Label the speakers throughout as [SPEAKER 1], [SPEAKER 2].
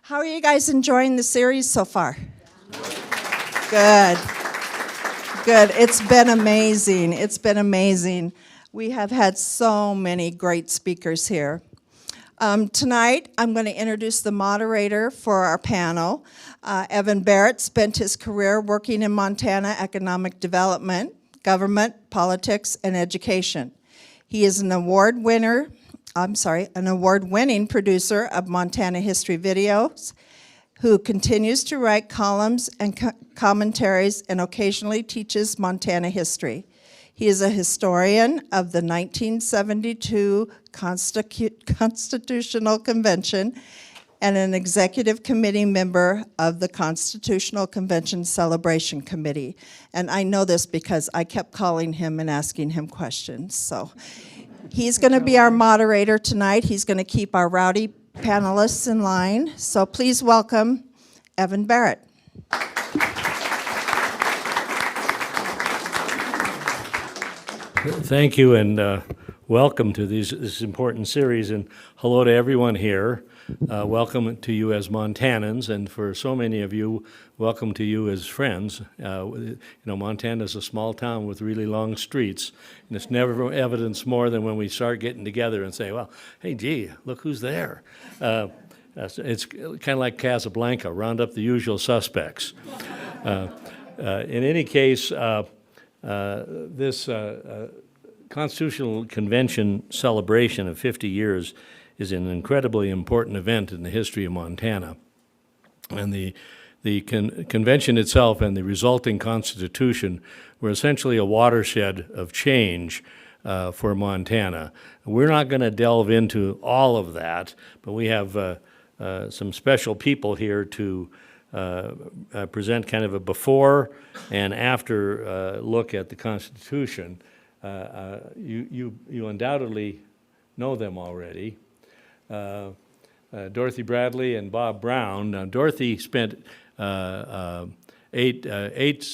[SPEAKER 1] How are you guys enjoying the series so far? Good. Good. It's been amazing. It's been amazing. We have had so many great speakers here. Tonight, I'm going to introduce the moderator for our panel. Evan Barrett spent his career working in Montana economic development, government, politics, and education. He is an award-winning producer of Montana history videos, who continues to write columns and commentaries and occasionally teaches Montana history. He is a historian of the 1972 Constitutional Convention and an executive committee member of the Constitutional Convention Celebration Committee. And I know this because I kept calling him and asking him questions. So he's going to be our moderator tonight. He's going to keep our rowdy panelists in line. So please welcome Evan Barrett.
[SPEAKER 2] Thank you, and welcome to this important series, and hello to everyone here. Welcome to you as Montanans, and for so many of you, welcome to you as friends. Montana is a small town with really long streets, and it's never evidenced more than when we start getting together and say, well, hey, gee, look who's there. It's kind of like Casablanca, round up the usual suspects. In any case, this Constitutional Convention celebration of 50 years is an incredibly important event in the history of Montana. And the convention itself and the resulting constitution were essentially a watershed of change for Montana. We're not going to delve into all of that, but we have some special people here to present kind of a before and after look at the Constitution. You undoubtedly know them already. Dorothy Bradley and Bob Brown. Now, Dorothy spent eight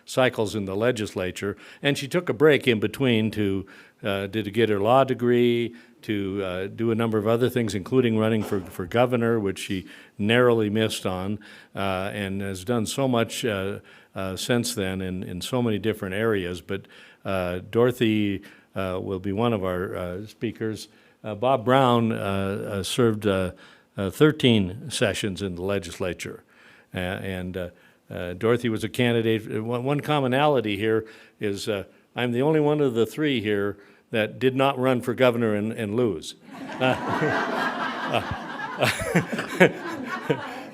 [SPEAKER 2] cycles in the legislature, and she took a break in between to get her law degree, to do a number of other things, including running for governor, which she narrowly missed on, and has done so much since then in so many different areas. But Dorothy will be one of our speakers. Bob Brown served 13 sessions in the legislature, and Dorothy was a candidate. One commonality here is I'm the only one of the three here that did not run for governor and lose.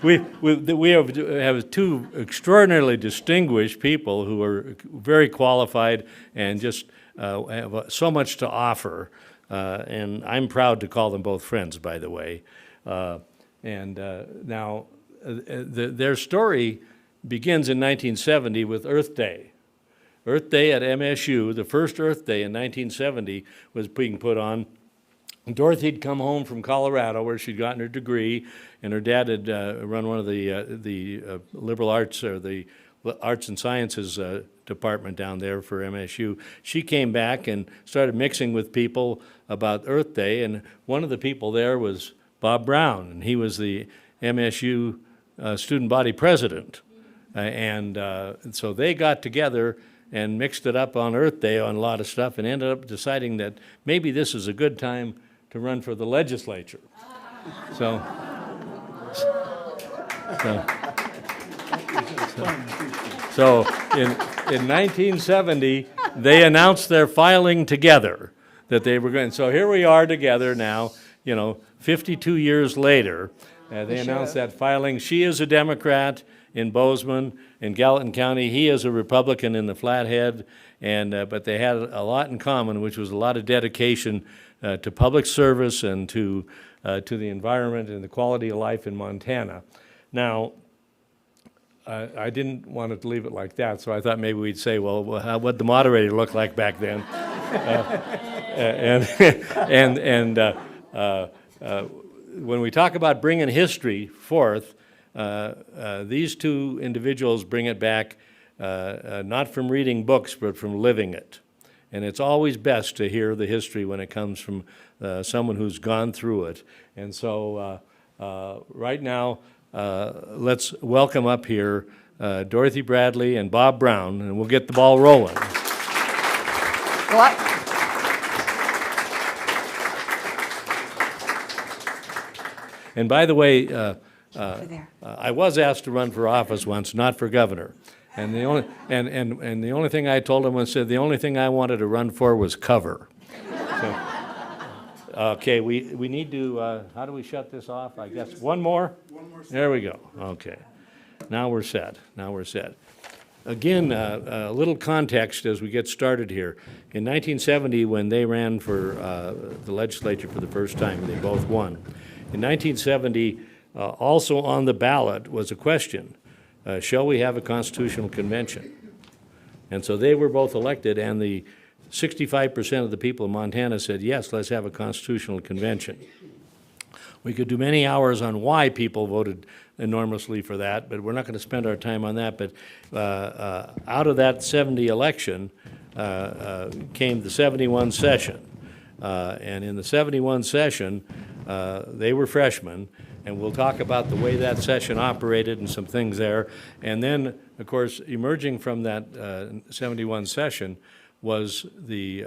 [SPEAKER 2] We have two extraordinarily distinguished people who are very qualified and just have so much to offer. And I'm proud to call them both friends, by the way. Now, their story begins in 1970 with Earth Day. Earth Day at MSU, the first Earth Day in 1970 was being put on. Dorothy'd come home from Colorado where she'd gotten her degree, and her dad had run one of the liberal arts or the arts and sciences department down there for MSU. She came back and started mixing with people about Earth Day, and one of the people there was Bob Brown, and he was the MSU student body president. And so they got together and mixed it up on Earth Day on a lot of stuff and ended up deciding that maybe this is a good time to run for the legislature. So in 1970, they announced their filing together that they were going. So here we are together now, 52 years later. They announced that filing. She is a Democrat in Bozeman. In Gallatin County, he is a Republican in the Flathead, but they had a lot in common, which was a lot of dedication to public service and to the environment and the quality of life in Montana. Now, I didn't want to leave it like that, so I thought maybe we'd say, well, what the moderator looked like back then. When we talk about bringing history forth, these two individuals bring it back not from reading books, but from living it. And it's always best to hear the history when it comes from someone who's gone through it. And so Right now, let's welcome up here Dorothy Bradley and Bob Brown, and we'll get the ball rolling.
[SPEAKER 3] What?
[SPEAKER 2] And by the way,
[SPEAKER 3] Over there.
[SPEAKER 2] I was asked to run for office once, not for governor. And the only and the only thing I told him was the only thing I wanted to run for was cover. So, okay, we need to. How do we shut this off? I guess one more. One more. There we go. Okay, now we're set. Now we're set. Again, a little context as we get started here. In 1970, when they ran for the legislature for the first time, they both won. In 1970, also on the ballot was a question, shall we have a constitutional convention? And so they were both elected, and the 65% of the people in Montana said, yes, let's have a constitutional convention. We could do many hours on why people voted enormously for that, but we're not going to spend our time on that. But out of that 70 election came the 71 session. And in the 71 session, they were freshmen, and we'll talk about the way that session operated and some things there. And then, of course, emerging from that 71 session was the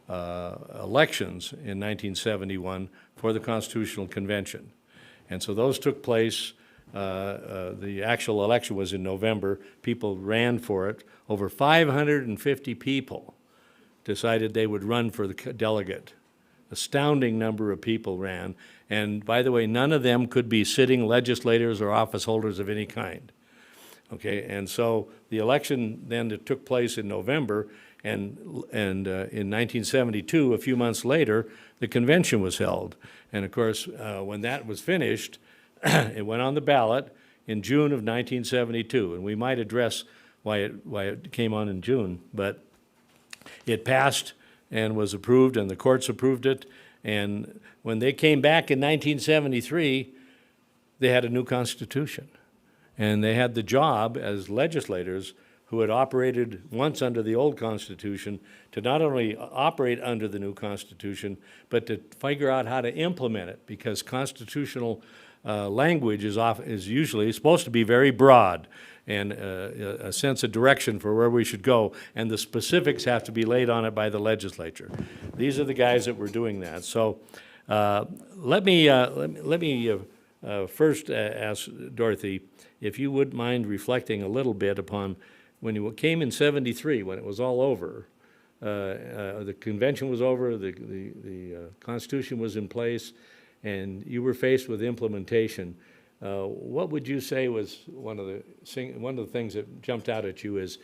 [SPEAKER 2] elections in 1971 for the Constitutional Convention. And so those took place. The actual election was in November. People ran for it. Over 550 people decided they would run for the delegate. Astounding number of people ran. And by the way, none of them could be sitting legislators or office holders of any kind. Okay, and so the election then that took place in November, and in 1972, a few months later, the convention was held. And of course, when that was finished, it went on the ballot in June of 1972. And we might address why it came on in June, but it passed and was approved, and the courts approved it. And when they came back in 1973, they had a new constitution. And they had the job as legislators who had operated once under the old Constitution to not only operate under the new Constitution, but to figure out how to implement it, because constitutional language is usually supposed to be very broad and a sense of direction for where we should go, and the specifics have to be laid on it by the legislature. These are the guys that were doing that. So let me first ask Dorothy if you wouldn't mind reflecting a little bit upon when you came in '73, when it was all over. The convention was over, the Constitution was in place, and you were faced with implementation. What would you say was one of the things that jumped out at you as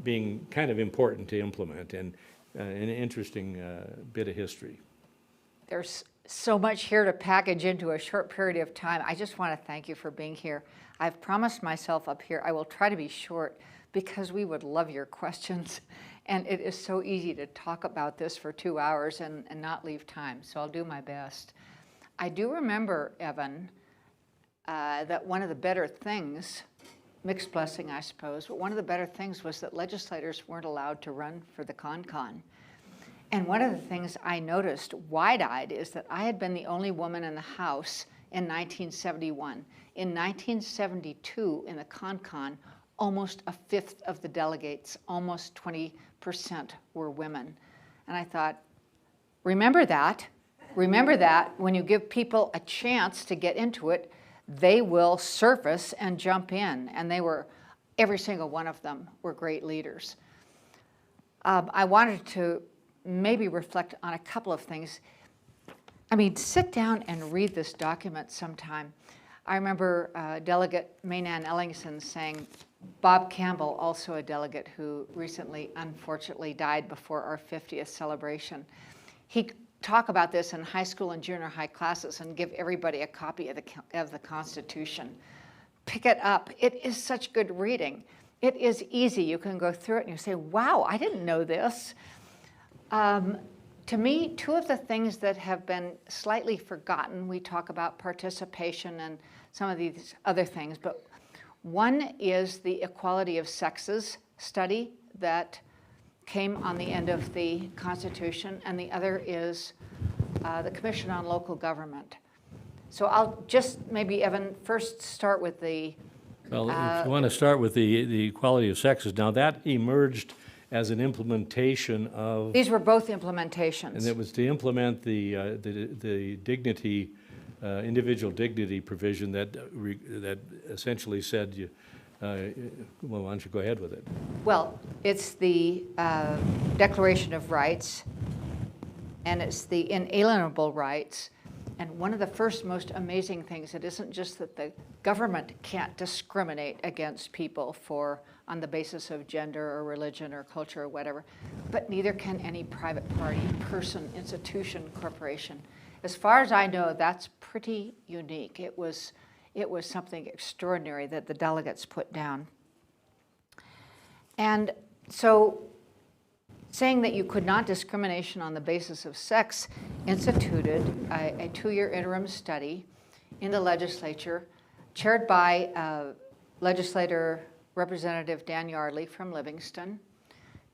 [SPEAKER 2] being kind of important to implement, and an interesting bit of history?
[SPEAKER 3] There's so much here to package into a short period of time. I just want to thank you for being here. I've promised myself up here I will try to be short because we would love your questions. And it is so easy to talk about this for 2 hours and not leave time, so I'll do my best. I do remember, Evan, that one of the better things, mixed blessing I suppose, but one of the better things was that legislators weren't allowed to run for the con-con. And one of the things I noticed wide-eyed is that I had been the only woman in the House in 1971. In 1972, in the con-con, almost a fifth of the delegates, almost 20%, were women. And I thought, remember that. Remember that when you give people a chance to get into it, they will surface and jump in. And they were, every single one of them were great leaders. I wanted to maybe reflect on a couple of things. I mean, sit down and read this document sometime. I remember Delegate Maynann Ellingson saying, Bob Campbell, also a delegate who recently, unfortunately, died before our 50th celebration. He talked about this in high school and junior high classes and give everybody a copy of the Constitution. Pick it up. It is such good reading. It is easy. You can go through it and you say, wow, I didn't know this. To me, two of the things that have been slightly forgotten, we talk about participation and some of these other things, but one is the equality of sexes study that came on the end of the Constitution, and the other is the Commission on Local Government. So I'll just maybe, Evan, first start with the,
[SPEAKER 2] Well, if you want to start with the equality of sexes, now that emerged as an implementation of,
[SPEAKER 3] these were both
[SPEAKER 2] and
[SPEAKER 3] implementations.
[SPEAKER 2] it was to implement the dignity, individual dignity provision that that essentially said, well, why don't you go ahead with it?
[SPEAKER 3] Well, it's the Declaration of Rights, and it's the Inalienable Rights. And one of the first most amazing things, it isn't just that the government can't discriminate against people on the basis of gender or religion or culture or whatever, but neither can any private party, person, institution, corporation. As far as I know, that's pretty unique. It was something extraordinary that the delegates put down. And so saying that you could not discrimination on the basis of sex instituted a 2-year interim study in the legislature chaired by legislator Representative Dan Yardley from Livingston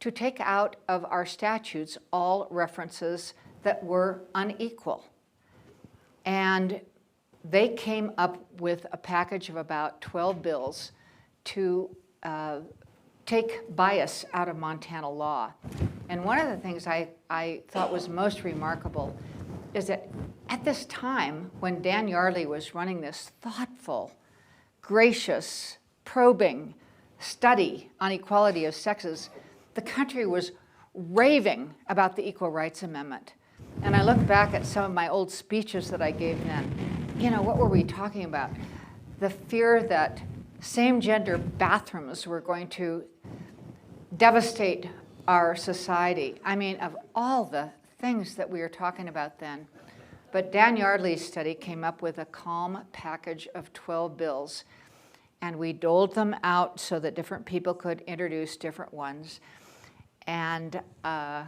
[SPEAKER 3] to take out of our statutes all references that were unequal. And they came up with a package of about 12 bills to take bias out of Montana law. And one of the things I thought was most remarkable is that at this time, when Dan Yardley was running this thoughtful, gracious, probing study on equality of sexes, the country was raving about the Equal Rights Amendment. And I look back at some of my old speeches that I gave then. You know, what were we talking about? The fear that same-gender bathrooms were going to devastate our society. I mean, of all the things that we were talking about then. But Dan Yardley's study came up with a calm package of 12 bills, and we doled them out so that different people could introduce different ones. And a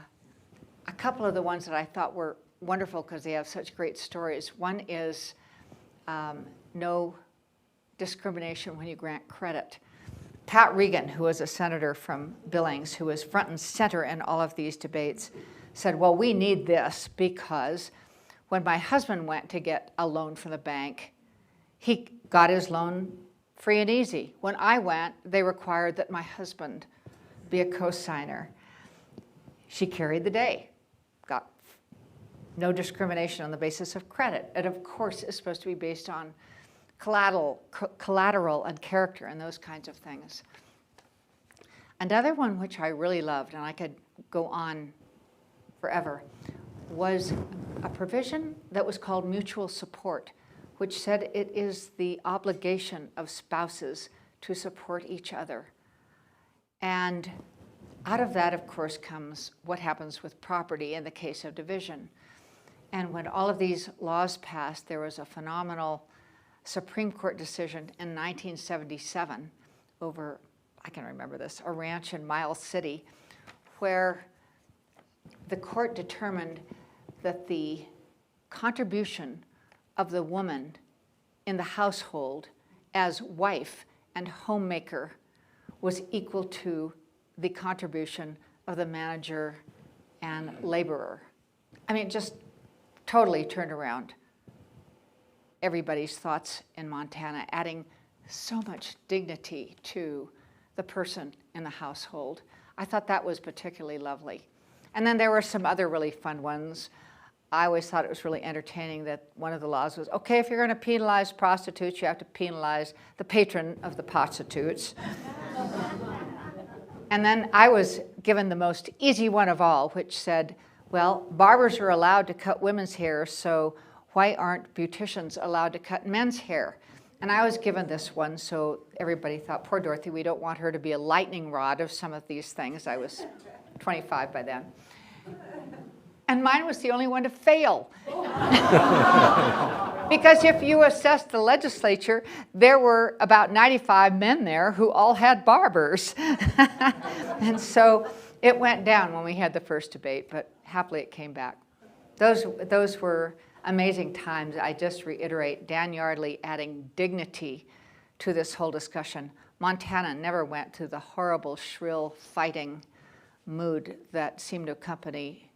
[SPEAKER 3] couple of the ones that I thought were wonderful because they have such great stories. One is no discrimination when you grant credit. Pat Regan, who was a senator from Billings, who was front and center in all of these debates, said, well, we need this because when my husband went to get a loan from the bank, he got his loan free and easy. When I went, they required that my husband be a co-signer. She carried the day, got no discrimination on the basis of credit. And of course, it's supposed to be based on collateral and character and those kinds of things. Another one which I really loved, and I could go on forever, was a provision that was called mutual support, which said it is the obligation of spouses to support each other. And out of that, of course, comes what happens with property in the case of division. And when all of these laws passed, there was a phenomenal Supreme Court decision in 1977 over, I can remember this, a ranch in Miles City, where the court determined that the contribution of the woman in the household as wife and homemaker was equal to the contribution of the manager and laborer. I mean, just totally turned around everybody's thoughts in Montana, adding so much dignity to the person in the household. I thought that was particularly lovely. And then there were some other really fun ones. I always thought it was really entertaining that one of the laws was, okay, if you're going to penalize prostitutes, you have to penalize the patron of the prostitutes. And then I was given the most easy one of all, which said, well, barbers are allowed to cut women's hair, so why aren't beauticians allowed to cut men's hair? And I was given this one, so everybody thought, poor Dorothy, we don't want her to be a lightning rod of some of these things. I was 25 by then. And mine was the only one to fail. Because if you assessed the legislature, there were about 95 men there who all had barbers. And so it went down when we had the first debate, but happily it came back. Those were amazing times. I just reiterate, Dan Yardley adding dignity to this whole discussion. Montana never went to the horrible, shrill fighting mood that seemed to accompany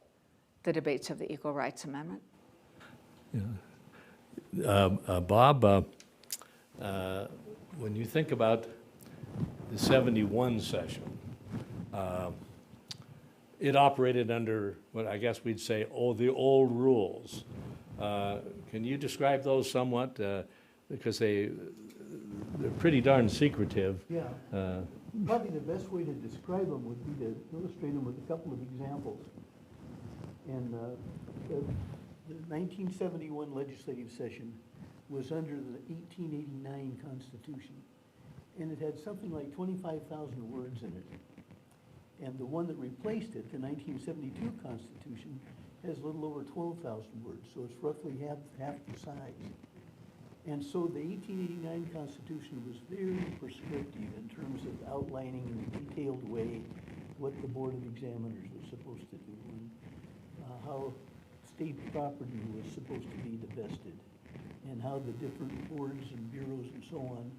[SPEAKER 3] the debates of the Equal Rights Amendment.
[SPEAKER 2] Yeah. Bob, when you think about the 71 session, it operated under what I guess we'd say, the old rules. Can you describe those somewhat? Because they're pretty darn secretive.
[SPEAKER 4] Yeah, probably the best way to describe them would be to illustrate them with a couple of examples. And the 1971 legislative session was under the 1889 Constitution, and it had something like 25,000 words in it. And the one that replaced it, the 1972 Constitution, has a little over 12,000 words, so it's roughly half the size. And so the 1889 Constitution was very prescriptive in terms of outlining in a detailed way what the Board of Examiners was supposed to do, and how state property was supposed to be divested, and how the different boards and bureaus and so on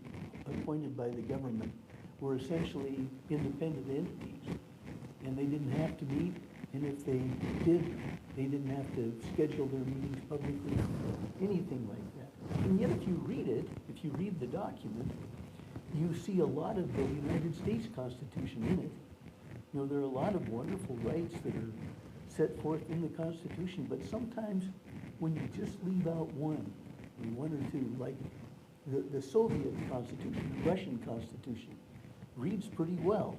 [SPEAKER 4] appointed by the government were essentially independent entities. And they didn't have to meet, and if they did, they didn't have to schedule their meetings publicly, anything like that. And yet if you read it, if you read the document, you see a lot of the United States Constitution in it. You know, there are a lot of wonderful rights that are set forth in the Constitution, but sometimes when you just leave out one or two, like the Soviet Constitution, the Russian Constitution, reads pretty well.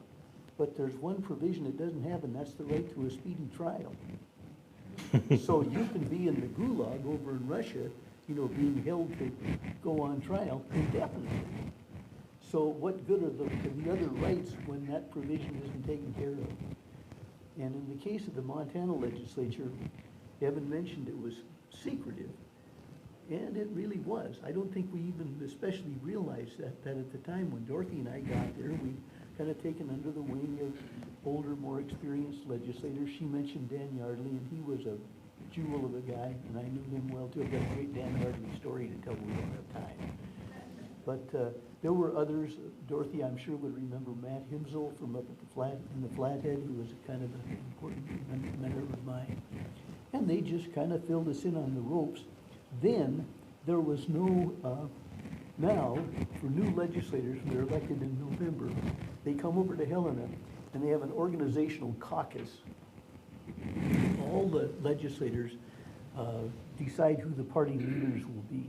[SPEAKER 4] But there's one provision it doesn't have, and that's the right to a speedy trial. So you can be in the gulag over in Russia, you know, being held to go on trial indefinitely. So what good are the other rights when that provision isn't taken care of? And in the case of the Montana legislature, Evan mentioned it was secretive, and it really was. I don't think we even especially realized that at the time when Dorothy and I got there, we kind of taken under the wing of older, more experienced legislators. She mentioned Dan Yardley, and he was a jewel of a guy, and I knew him well too. I've got a great Dan Yardley story to tell, we don't have time. But there were others. Dorothy, I'm sure, would remember Matt Himsel from up at in the Flathead, who was kind of an important mentor of mine. And they just kind of filled us in on the ropes. Then there was no, now, for new legislators, they're elected in November, they come over to Helena and they have an organizational caucus. All the legislators decide who the party leaders will be,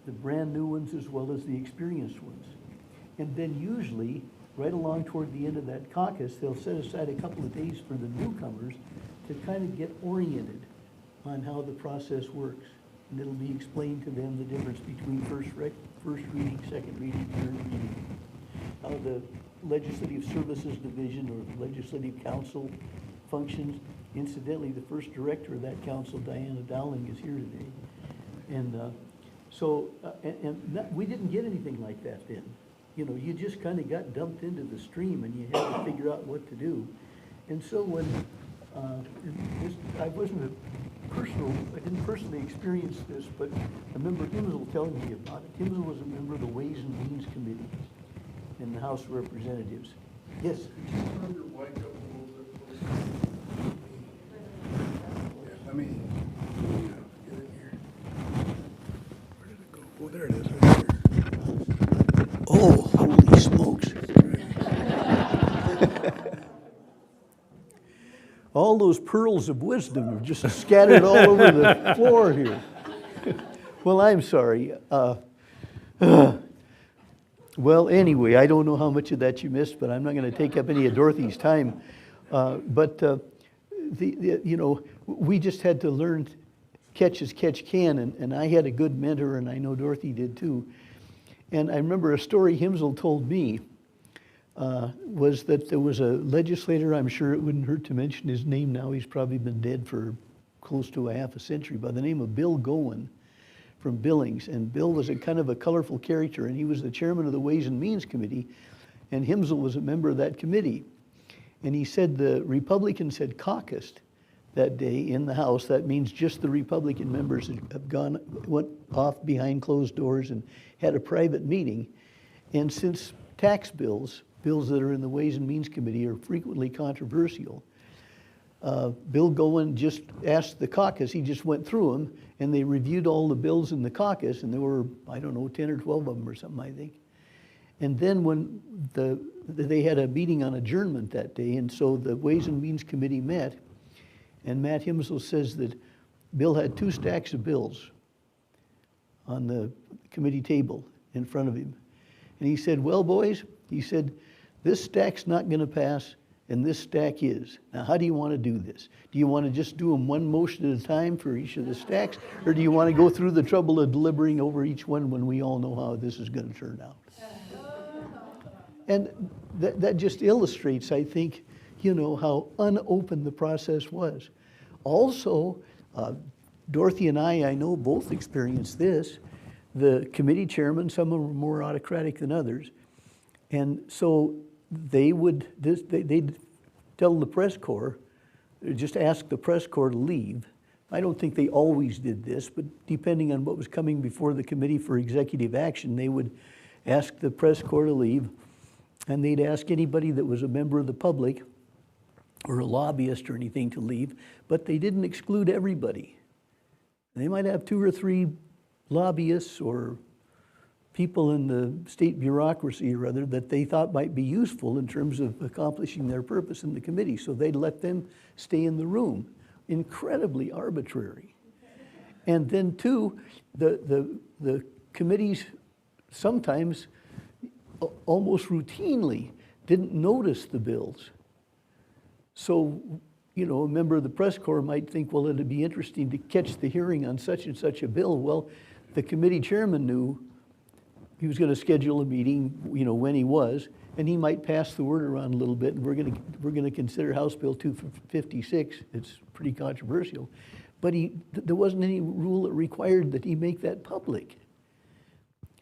[SPEAKER 4] the brand new ones as well as the experienced ones. And then usually, right along toward the end of that caucus, they'll set aside a couple of days for the newcomers to kind of get oriented on how the process works. And it'll be explained to them the difference between first reading, second reading, third reading. How the Legislative Services Division or the Legislative Council functions. Incidentally, the first director of that council, Diana Dowling, is here today. And we didn't get anything like that then. You know, you just kind of got dumped into the stream and you had to figure out what to do. And so when, I didn't personally experience this, but I remember Himsel telling me about it. Himsel was a member of the Ways and Means Committee in the House of Representatives. Yes?
[SPEAKER 5] Turn your mic up a little bit, please. Let me get in here. Where did it go? Oh, there it is, right here.
[SPEAKER 4] Oh, holy smokes. All those pearls of wisdom are just scattered all over the floor here. Well, I'm sorry. Well, anyway, I don't know how much of that you missed, but I'm not going to take up any of Dorothy's time. You know, we just had to learn catch as catch can, and I had a good mentor, and I know Dorothy did too. And I remember a story Himsel told me was that there was a legislator, I'm sure it wouldn't hurt to mention his name now, he's probably been dead for close to a half a century, by the name of Bill Gowen from Billings. And Bill was a kind of a colorful character, and he was the chairman of the Ways and Means Committee, and Himsel was a member of that committee. And he said the Republicans had caucused that day in the House. That means just the Republican members have went off behind closed doors and had a private meeting. And since tax bills that are in the Ways and Means Committee are frequently controversial, Bill Gowen just asked the caucus, he just went through them, and they reviewed all the bills in the caucus, and there were, I don't know, 10 or 12 of them or something, I think. And then when they had a meeting on adjournment that day, and so the Ways and Means Committee met, and Matt Himsel says that Bill had 2 stacks of bills on the committee table in front of him. And he said, well, boys, he said, this stack's not gonna pass, and this stack is. Now, how do you want to do this? Do you want to just do them one motion at a time for each of the stacks? Or do you want to go through the trouble of deliberating over each one when we all know how this is going to turn out? And that just illustrates, I think, how unopened the process was. Also, Dorothy and I know both experienced this. The committee chairmen, some of them were more autocratic than others. And so they'd tell the press corps, just ask the press corps to leave. I don't think they always did this, but depending on what was coming before the committee for executive action, they would ask the press corps to leave, and they'd ask anybody that was a member of the public or a lobbyist or anything to leave, but they didn't exclude everybody. They might have 2 or 3 lobbyists or people in the state bureaucracy or other that they thought might be useful in terms of accomplishing their purpose in the committee. So they'd let them stay in the room. Incredibly arbitrary. And then too, the committees sometimes, almost routinely, didn't notice the bills. So, a member of the press corps might think, well, it'd be interesting to catch the hearing on such and such a bill. Well, the committee chairman knew he was going to schedule a meeting, when he was, and he might pass the word around a little bit, and we're going to consider House Bill 256. It's pretty controversial, but there wasn't any rule that required that he make that public.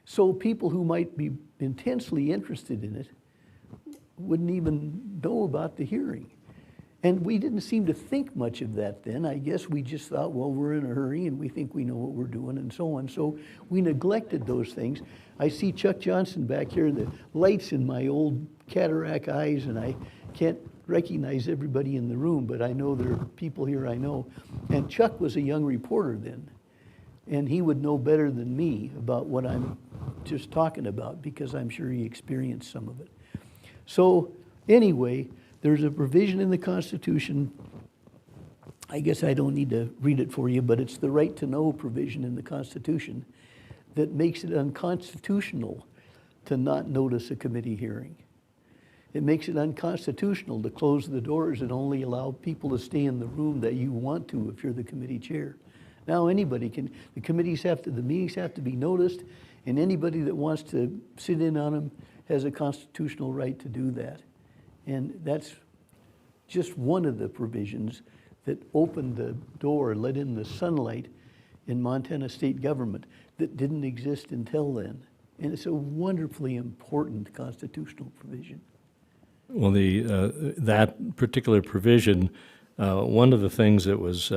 [SPEAKER 4] So people who might be intensely interested in it wouldn't even know about the hearing. And we didn't seem to think much of that then. I guess we just thought, well, we're in a hurry and we think we know what we're doing and so on. So we neglected those things. I see Chuck Johnson back here, the lights in my old cataract eyes, and I can't recognize everybody in the room, but I know there are people here I know. And Chuck was a young reporter then, and he would know better than me about what I'm just talking about, because I'm sure he experienced some of it. So anyway, there's a provision in the Constitution, I guess I don't need to read it for you, but it's the right to know provision in the Constitution that makes it unconstitutional to not notice a committee hearing. It makes it unconstitutional to close the doors and only allow people to stay in the room that you want to if you're the committee chair. Now anybody can, the meetings have to be noticed, and anybody that wants to sit in on them has a constitutional right to do that. And that's just one of the provisions that opened the door, let in the sunlight in Montana state government that didn't exist until then. And it's a wonderfully important constitutional provision.
[SPEAKER 2] Well, that particular provision, one of the things that was,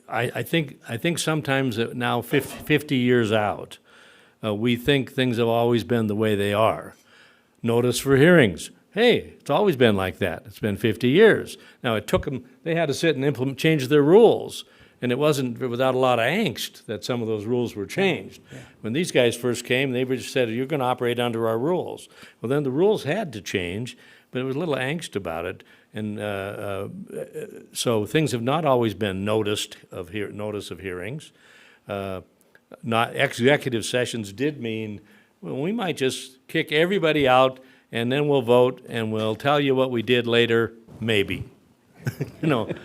[SPEAKER 2] I think sometimes that now 50 years out, we think things have always been the way they are. Notice for hearings. Hey, it's always been like that. It's been 50 years. Now, it took them, they had to sit and change their rules. And it wasn't without a lot of angst that some of those rules were changed. Yeah. When these guys first came, they just said, you're going to operate under our rules. Well, then the rules had to change, but there was a little angst about it. And so things have not always been notice of hearings. Not executive sessions did mean, well, we might just kick everybody out and then we'll vote and we'll tell you what we did later, maybe. Let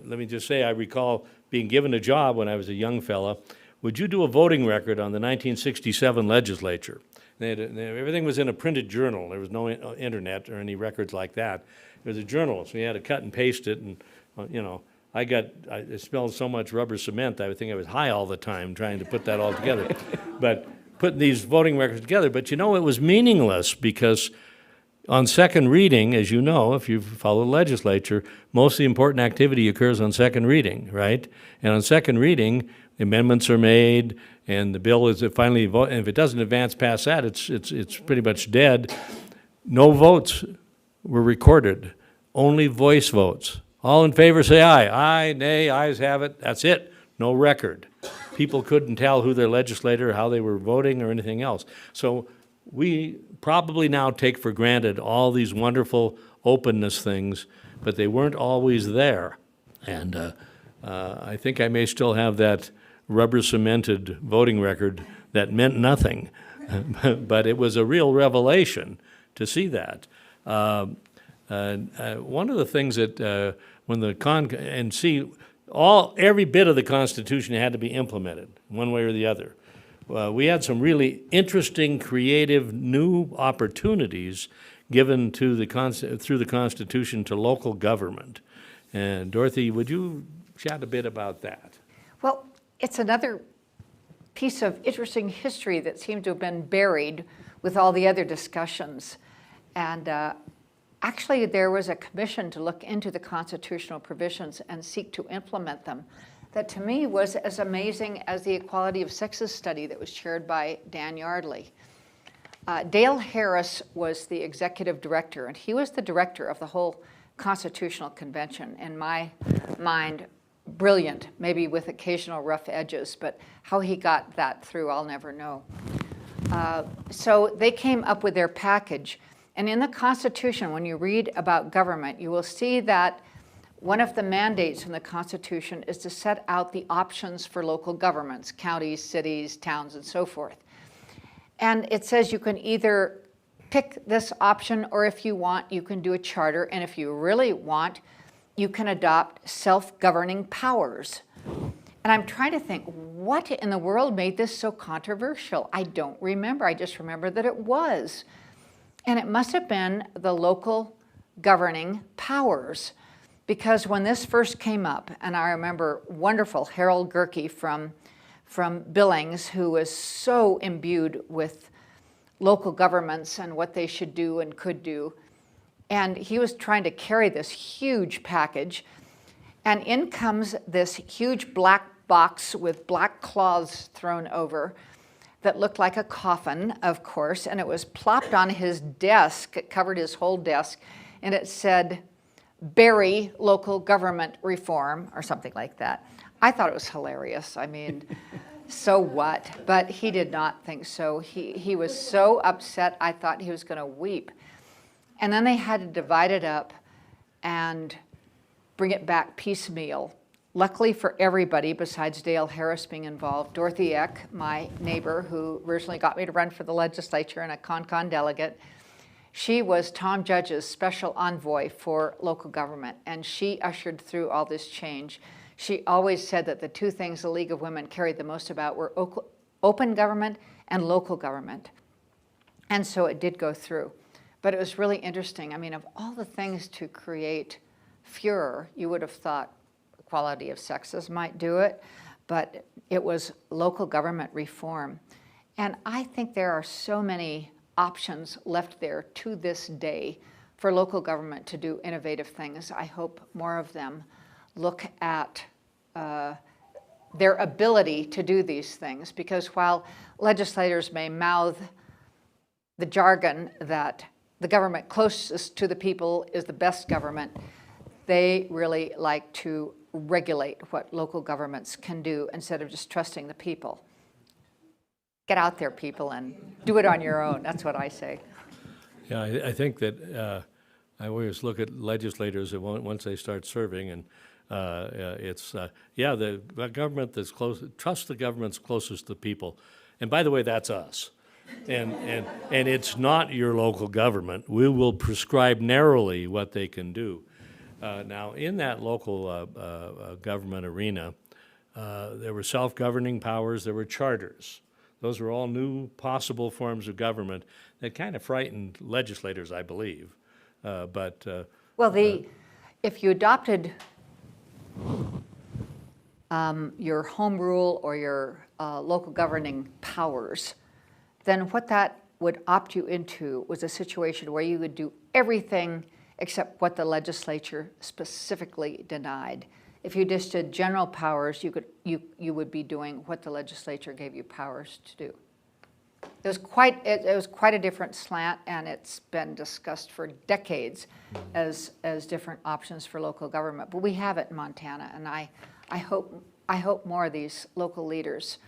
[SPEAKER 2] me just say, I recall being given a job when I was a young fella. Would you do a voting record on the 1967 legislature? Everything was in a printed journal. There was no internet or any records like that. It was a journal, so you had to cut and paste it. And, I smelled so much rubber cement, I would think I was high all the time trying to put that all together. But putting these voting records together. But it was meaningless because on second reading, as you know, if you follow the legislature, most of the important activity occurs on second reading, right? And on second reading, amendments are made, and the bill is finally voted. And if it doesn't advance past that, it's pretty much dead. No votes were recorded, only voice votes. All in favor say aye. Aye, nay, ayes have it. That's it. No record. People couldn't tell who their legislator, how they were voting, or anything else. So we probably now take for granted all these wonderful openness things, but they weren't always there. And I think I may still have that rubber cemented voting record that meant nothing, but it was a real revelation to see that. One of the things that when every bit of the Constitution had to be implemented one way or the other. We had some really interesting, creative, new opportunities given to through the Constitution to local government. And Dorothy, would you chat a bit about that?
[SPEAKER 3] Well, it's another piece of interesting history that seemed to have been buried with all the other discussions. And actually, there was a commission to look into the constitutional provisions and seek to implement them that to me was as amazing as the Equality of Sexes study that was chaired by Dan Yardley. Dale Harris was the executive director, and he was the director of the whole Constitutional Convention. In my mind, brilliant, maybe with occasional rough edges, but how he got that through, I'll never know. So they came up with their package. And in the Constitution, when you read about government, you will see that one of the mandates in the Constitution is to set out the options for local governments, counties, cities, towns, and so forth. And it says you can either pick this option, or if you want, you can do a charter, and if you really want, you can adopt self-governing powers. And I'm trying to think, what in the world made this so controversial? I don't remember. I just remember that it was. And it must have been the local governing powers, because when this first came up, and I remember wonderful Harold Gerke from Billings, who was so imbued with local governments and what they should do and could do, and he was trying to carry this huge package, and in comes this huge black box with black cloths thrown over that looked like a coffin, of course, and it was plopped on his desk. It covered his whole desk, and it said, "Bury local government reform," or something like that. I thought it was hilarious. I mean, so what? But he did not think so. He was so upset, I thought he was going to weep. And then they had to divide it up and bring it back piecemeal. Luckily for everybody, besides Dale Harris being involved, Dorothy Eck, my neighbor, who originally got me to run for the legislature and a con delegate, she was Tom Judge's special envoy for local government, and she ushered through all this change. She always said that the two things the League of Women cared the most about were open government and local government. And so it did go through. But it was really interesting. I mean, of all the things to create furor, you would have thought equality of sexes might do it, but it was local government reform. And I think there are so many options left there to this day for local government to do innovative things. I hope more of them look at their ability to do these things, because while legislators may mouth the jargon that the government closest to the people is the best government, they really like to regulate what local governments can do instead of just trusting the people. Get out there, people, and do it on your own. That's what I say.
[SPEAKER 2] Yeah, I think that I always look at legislators that once they start serving, and the government that's close, trust the government's closest to people. And by the way, that's us. And it's not your local government. We will prescribe narrowly what they can do. Now, in that local government arena, there were self-governing powers, there were charters. Those were all new possible forms of government that kind of frightened legislators, I believe.
[SPEAKER 3] If you adopted your home rule or your local governing powers, then what that would opt you into was a situation where you would do everything except what the legislature specifically denied. If you just did general powers, you would be doing what the legislature gave you powers to do. It was quite a different slant, and it's been discussed for decades as different options for local government. But we have it in Montana, and I hope more of these local leaders,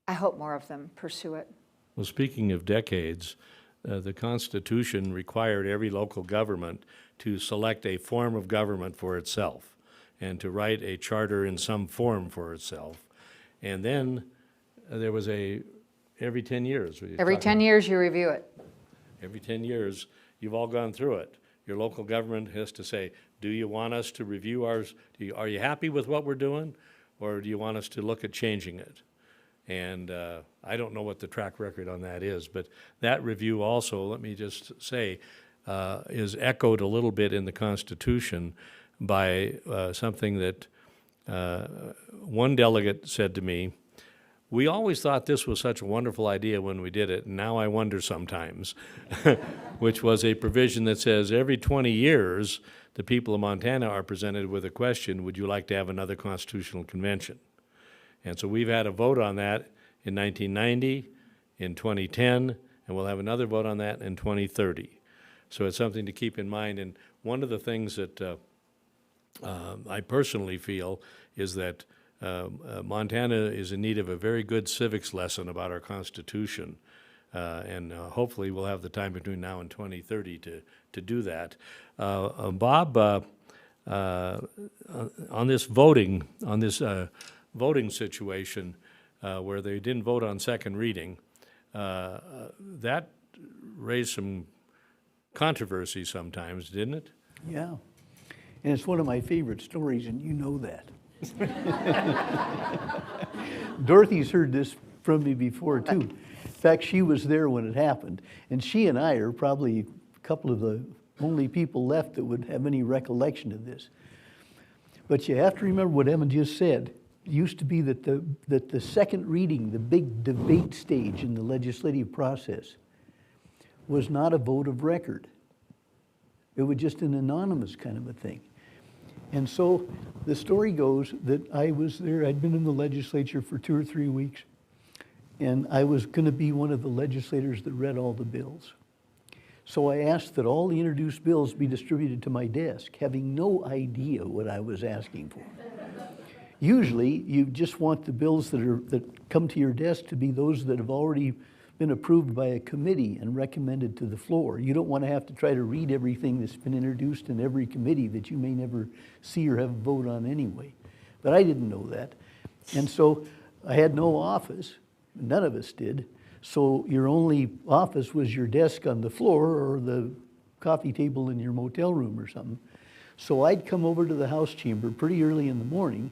[SPEAKER 3] I hope more of them pursue it.
[SPEAKER 2] Well, speaking of decades, the Constitution required every local government to select a form of government for itself and to write a charter in some form for itself. And then there was every 10 years.
[SPEAKER 3] Every 10 years you review it.
[SPEAKER 2] Every 10 years, you've all gone through it. Your local government has to say, do you want us to review ours? Are you happy with what we're doing? Or do you want us to look at changing it? And I don't know what the track record on that is, but that review also, let me just say, is echoed a little bit in the Constitution by something that one delegate said to me. We always thought this was such a wonderful idea when we did it, and now I wonder sometimes, which was a provision that says every 20 years, the people of Montana are presented with a question, would you like to have another constitutional convention? And so we've had a vote on that in 1990, in 2010, and we'll have another vote on that in 2030. So it's something to keep in mind, and one of the things that I personally feel is that Montana is in need of a very good civics lesson about our Constitution, and hopefully we'll have the time between now and 2030 to do that. Bob, on this voting situation where they didn't vote on second reading, that raised some controversy sometimes, didn't it?
[SPEAKER 4] Yeah, and it's one of my favorite stories, and you know that. Dorothy's heard this from me before, too. In fact, she was there when it happened, and she and I are probably a couple of the only people left that would have any recollection of this. But you have to remember what Evan just said. It used to be that the second reading, the big debate stage in the legislative process, was not a vote of record. It was just an anonymous kind of a thing. And so the story goes that I was there, I'd been in the legislature for 2 or 3 weeks, and I was going to be one of the legislators that read all the bills. So I asked that all the introduced bills be distributed to my desk, having no idea what I was asking for. Usually, you just want the bills that come to your desk to be those that have already been approved by a committee and recommended to the floor. You don't want to have to try to read everything that's been introduced in every committee that you may never see or have a vote on anyway. But I didn't know that. And so I had no office. None of us did. So your only office was your desk on the floor or the coffee table in your motel room or something. So I'd come over to the House chamber pretty early in the morning,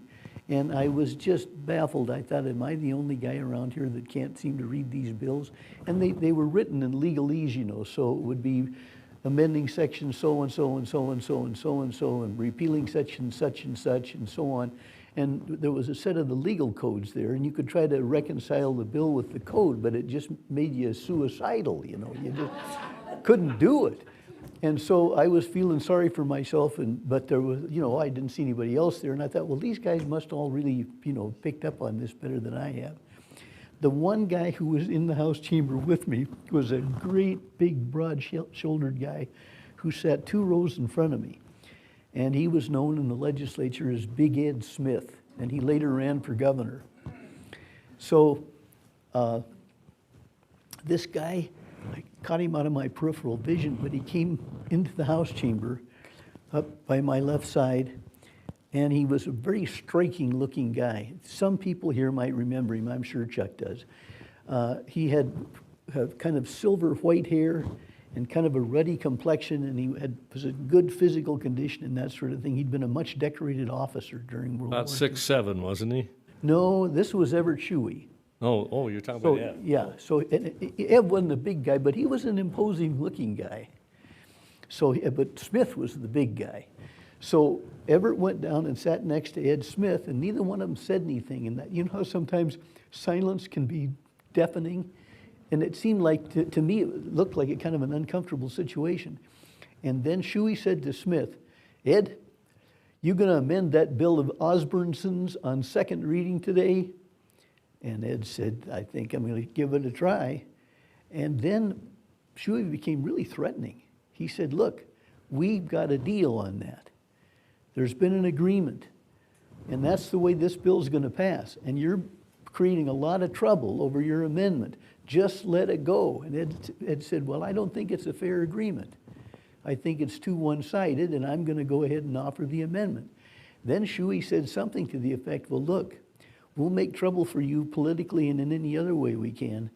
[SPEAKER 4] and I was just baffled. I thought, am I the only guy around here that can't seem to read these bills? And they were written in legalese, you know, so it would be amending section so-and-so and so-and-so and so-and-so and repealing section such and so on. And there was a set of the legal codes there, and you could try to reconcile the bill with the code, but it just made you suicidal, you know. You just couldn't do it. And so I was feeling sorry for myself, but there was, you know, I didn't see anybody else there, and I thought, well, these guys must all really, you know, picked up on this better than I have. The one guy who was in the House chamber with me was a great, big, broad-shouldered guy who sat 2 rows in front of me. And he was known in the legislature as Big Ed Smith, and he later ran for governor. So this guy, I caught him out of my peripheral vision, but he came into the House chamber up by my left side, and he was a very striking looking guy. Some people here might remember him, I'm sure Chuck does. He had kind of silver white hair and kind of a ruddy complexion, and he was a good physical condition and that sort of thing. He'd been a much decorated officer during World War II.
[SPEAKER 2] About 6'7", wasn't he?
[SPEAKER 4] No, this was Everett Shuey.
[SPEAKER 2] Oh, you're talking about Ed.
[SPEAKER 4] Yeah, so Ed wasn't a big guy, but he was an imposing looking guy. So, but Smith was the big guy. So Everett went down and sat next to Ed Smith, and neither one of them said anything. And that, you know how sometimes silence can be deafening? And it seemed like, to me, it looked like a kind of an uncomfortable situation. And then Shuey said to Smith, Ed, you going to amend that bill of Osbornson's on second reading today? And Ed said, I think I'm going to give it a try. And then Shuey became really threatening. He said, look, we've got a deal on that. There's been an agreement. And that's the way this bill's going to pass. And you're creating a lot of trouble over your amendment. Just let it go. And Ed said, well, I don't think it's a fair agreement. I think it's too one-sided, and I'm going to go ahead and offer the amendment. Then Shuey said something to the effect, well, look, we'll make trouble for you politically and in any other way we can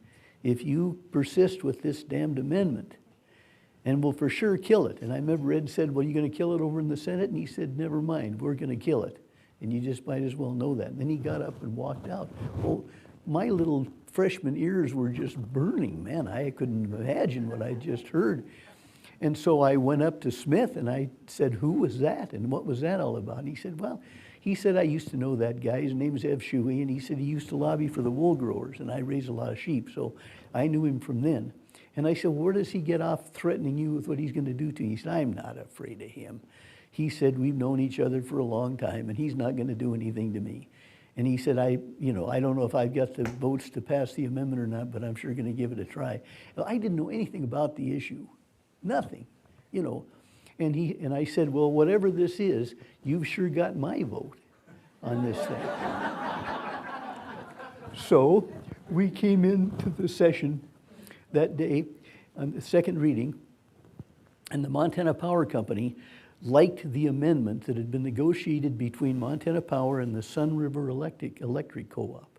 [SPEAKER 4] if you persist with this damned amendment. And we'll for sure kill it. And I remember Ed said, well, you going to kill it over in the Senate? And he said, never mind, we're going to kill it. And you just might as well know that. And then he got up and walked out. Well, my little freshman ears were just burning, man. I couldn't imagine what I just heard. And so I went up to Smith and I said, who was that? And what was that all about? And he said, well, I used to know that guy. His name is Ev Shuey, and he said he used to lobby for the wool growers, and I raise a lot of sheep, so I knew him from then. And I said, well, where does he get off threatening you with what he's going to do to you? He said, I'm not afraid of him. He said, we've known each other for a long time, and he's not going to do anything to me. And he said, I don't know if I've got the votes to pass the amendment or not, but I'm sure going to give it a try. Well, I didn't know anything about the issue, nothing, And I said, well, whatever this is, you've sure got my vote on this thing. So we came into the session that day on the second reading, and the Montana Power Company liked the amendment that had been negotiated between Montana Power and the Sun River Electric Co-op.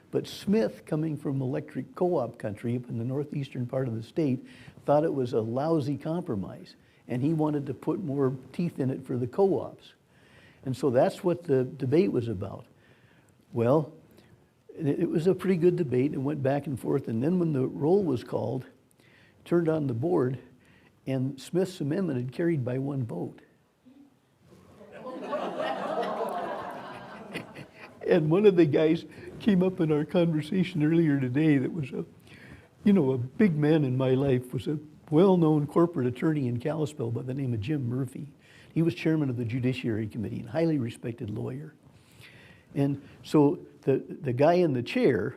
[SPEAKER 4] But Smith, coming from electric co-op country up in the northeastern part of the state, thought it was a lousy compromise, and he wanted to put more teeth in it for the co-ops. And so that's what the debate was about. Well, it was a pretty good debate. It went back and forth, and then when the roll was called, turned on the board, and Smith's amendment had carried by one vote. And one of the guys came up in our conversation earlier today that was a big man in my life, was a well-known corporate attorney in Kalispell by the name of Jim Murphy. He was chairman of the Judiciary Committee and highly respected lawyer. And so the guy in the chair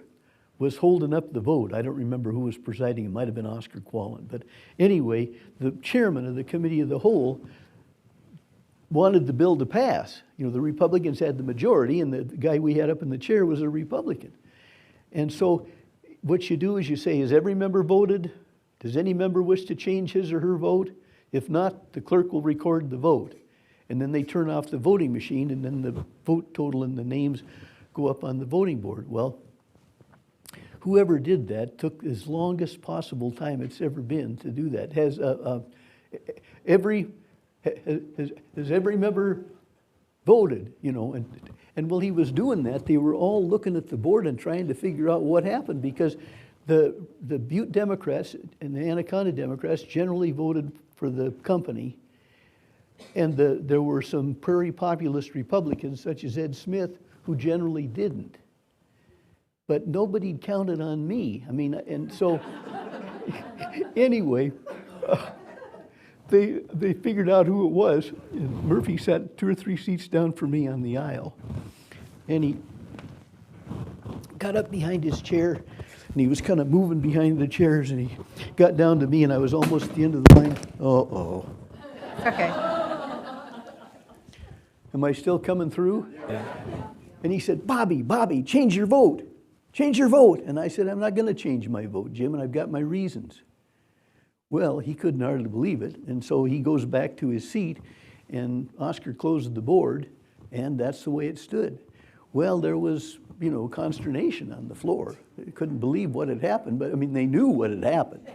[SPEAKER 4] was holding up the vote. I don't remember who was presiding. It might have been Oscar Quallen. But anyway, the chairman of the Committee of the Whole wanted the bill to pass. The Republicans had the majority, and the guy we had up in the chair was a Republican. And so what you do is you say, has every member voted? Does any member wish to change his or her vote? If not, the clerk will record the vote. And then they turn off the voting machine, and then the vote total and the names go up on the voting board. Well, whoever did that took as longest possible time it's ever been to do that. Has every member voted, and while he was doing that, they were all looking at the board and trying to figure out what happened, because the Butte Democrats and the Anaconda Democrats generally voted for the company, and there were some prairie populist Republicans such as Ed Smith who generally didn't. But nobody counted on me. And so anyway, they figured out who it was, and Murphy sat 2 or 3 seats down from me on the aisle. And he got up behind his chair, and he was kind of moving behind the chairs, and he got down to me, and I was almost at the end of the line. Uh-oh.
[SPEAKER 3] Okay.
[SPEAKER 4] Am I still coming through?
[SPEAKER 2] Yeah.
[SPEAKER 4] And he said, Bobby, change your vote. Change your vote. And I said, I'm not going to change my vote, Jim, and I've got my reasons. Well, he couldn't hardly believe it, and so he goes back to his seat, and Oscar closed the board, and that's the way it stood. Well, there was, consternation on the floor. They couldn't believe what had happened, but they knew what had happened.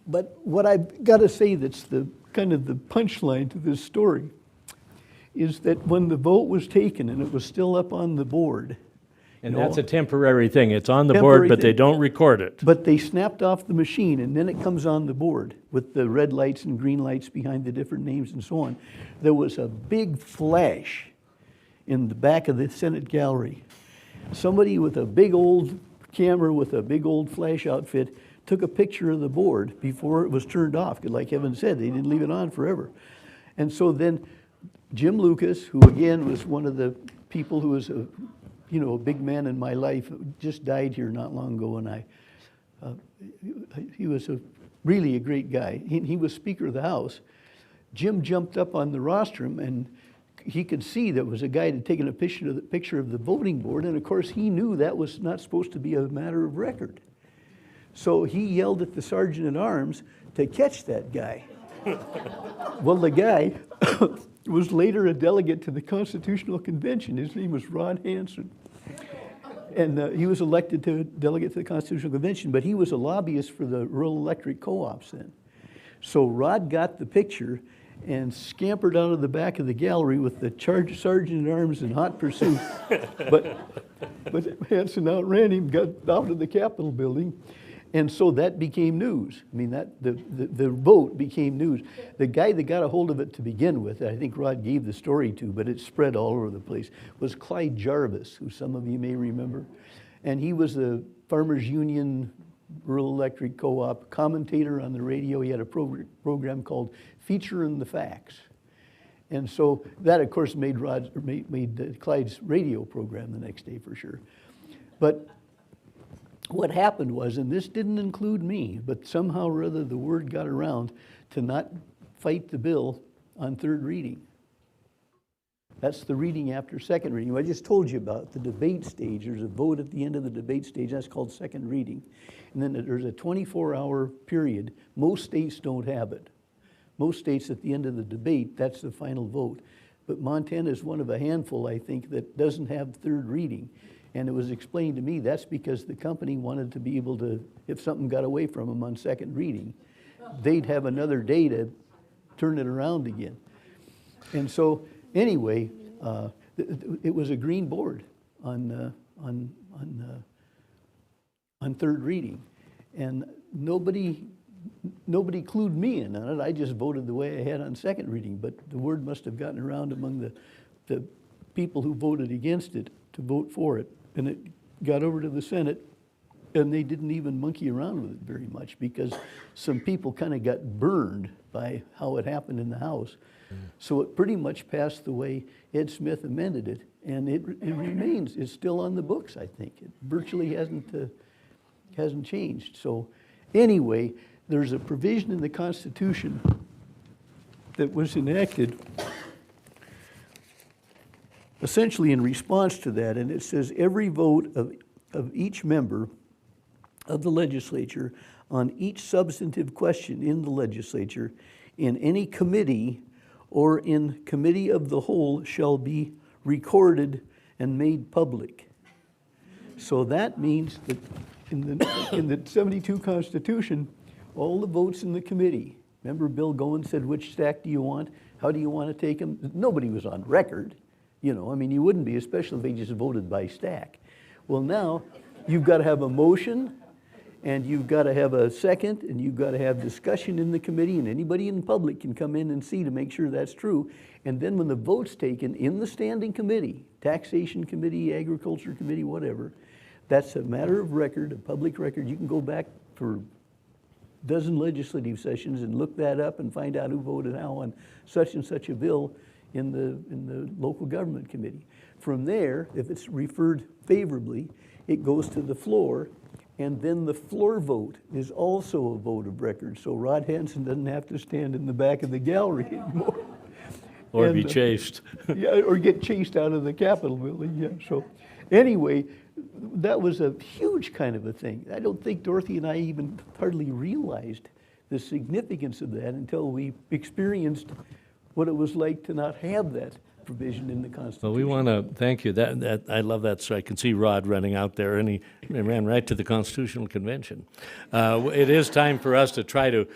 [SPEAKER 4] But what I've got to say that's the kind of the punchline to this story is that when the vote was taken and it was still up on the board.
[SPEAKER 2] And that's a temporary thing. It's on the board, but they don't record it.
[SPEAKER 4] But they snapped off the machine, and then it comes on the board with the red lights and green lights behind the different names and so on. There was a big flash in the back of the Senate gallery. Somebody with a big old camera with a big old flash outfit took a picture of the board before it was turned off. Because like Evan said, they didn't leave it on forever. And so then Jim Lucas, who again was one of the people who was a big man in my life, just died here not long ago, and he was really a great guy. He was Speaker of the House. Jim jumped up on the rostrum, and he could see there was a guy that had taken a picture of the voting board, and of course he knew that was not supposed to be a matter of record. So he yelled at the sergeant-at-arms to catch that guy. Well, the guy was later a delegate to the Constitutional Convention. His name was Rod Hansen. And he was elected to delegate to the Constitutional Convention, but he was a lobbyist for the rural electric co-ops then. So Rod got the picture and scampered out of the back of the gallery with the sergeant-at-arms in hot pursuit. But Hansen outran him, got out of the Capitol building. And so that became news. I mean, the vote became news. The guy that got a hold of it to begin with, I think Rod gave the story to, but it spread all over the place, was Clyde Jarvis, who some of you may remember. And he was the Farmers Union Rural Electric Co-op commentator on the radio. He had a program called Featuring the Facts. And so that, of course, made Clyde's radio program the next day for sure. But what happened was, and this didn't include me, but somehow or other the word got around to not fight the bill on third reading. That's the reading after second reading. I just told you about the debate stage. There's a vote at the end of the debate stage. That's called second reading. And then there's a 24-hour period. Most states don't have it. Most states at the end of the debate, that's the final vote. But Montana is one of a handful, I think, that doesn't have third reading. And it was explained to me that's because the company wanted to be able to, if something got away from them on second reading, they'd have another day to turn it around again. And so anyway, it was a green board on third reading. And nobody clued me in on it. I just voted the way I had on second reading, but the word must have gotten around among the people who voted against it to vote for it. And it got over to the Senate, and they didn't even monkey around with it very much because some people kind of got burned by how it happened in the House. So it pretty much passed the way Ed Smith amended it, and it remains. It's still on the books, I think. It virtually hasn't changed. So anyway, there's a provision in the Constitution that was enacted essentially in response to that, and it says every vote of each member of the legislature on each substantive question in the legislature in any committee or in committee of the whole shall be recorded and made public. So that means that in the 72 Constitution, all the votes in the committee, remember Bill Goen said, which stack do you want? How do you want to take them? Nobody was on record. You know, I mean, you wouldn't be, especially if they just voted by stack. Well, now you've got to have a motion, and you've got to have a second, and you've got to have discussion in the committee, and anybody in the public can come in and see to make sure that's true. And then when the vote's taken in the standing committee, taxation committee, agriculture committee, whatever, that's a matter of record, a public record. You can go back for a dozen legislative sessions and look that up and find out who voted how on such and such a bill in the local government committee. From there, if it's referred favorably, it goes to the floor, and then the floor vote is also a vote of record. So Rod Hansen doesn't have to stand in the back of the gallery anymore.
[SPEAKER 2] Or be chased.
[SPEAKER 4] Yeah, or get chased out of the Capitol building, yeah. So anyway, that was a huge kind of a thing. I don't think Dorothy and I even hardly realized the significance of that until we experienced what it was like to not have that provision in the Constitution.
[SPEAKER 2] Well, we want to thank you. That I love that. So I can see Rod running out there, and he ran right to the Constitutional Convention. It is time for us to try to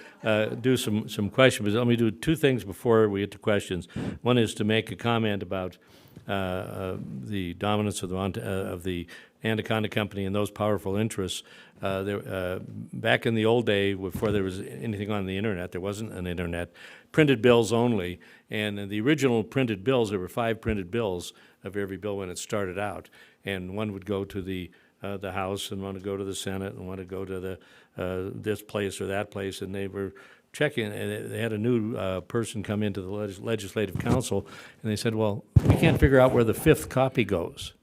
[SPEAKER 2] do some questions. But let me do two things before we get to questions. One is to make a comment about the dominance of the Anaconda Company and those powerful interests. Back in the old day, before there was anything on the internet, there wasn't an internet, printed bills only. And in the original printed bills, there were 5 printed bills of every bill when it started out. And one would go to the House, and one would go to the Senate, and one would go to the this place or that place, and they were checking, and they had a new person come into the legislative council, and they said, well, we can't figure out where the fifth copy goes.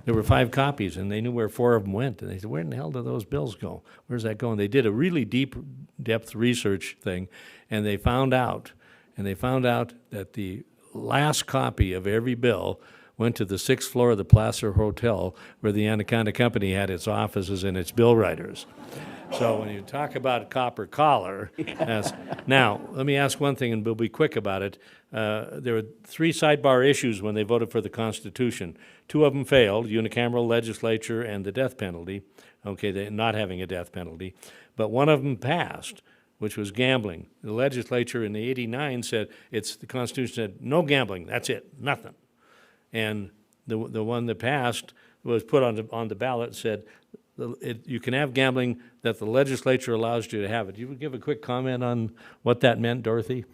[SPEAKER 2] There were 5 copies, and they knew where 4 of them went. And they said, where in the hell do those bills go? Where's that going? They did a really depth research thing, and they found out that the last copy of every bill went to the 6th floor of the Placer Hotel, where the Anaconda Company had its offices and its bill writers. So when you talk about copper collar, now, let me ask one thing, and we'll be quick about it. There were 3 sidebar issues when they voted for the Constitution. 2 of them failed, unicameral legislature and the death penalty. Okay, they not having a death penalty. But one of them passed, which was gambling. The legislature in the 89 said, the Constitution said, no gambling, that's it, nothing. And the one that passed was put on the ballot, said, you can have gambling that the legislature allows you to have it. You would give a quick comment on what that meant, Dorothy?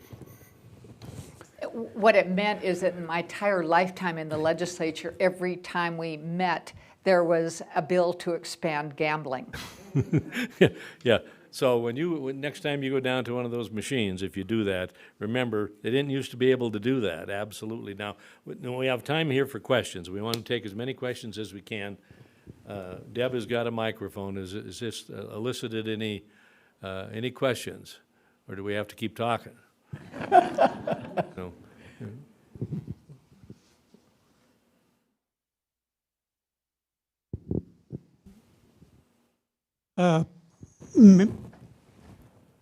[SPEAKER 3] What it meant is that in my entire lifetime in the legislature, every time we met, there was a bill to expand gambling.
[SPEAKER 2] Yeah. So when next time you go down to one of those machines, if you do that, remember, they didn't used to be able to do that, absolutely. Now, we have time here for questions. We want to take as many questions as we can. Deb has got a microphone. Is this elicited any questions? Or do we have to keep talking? No.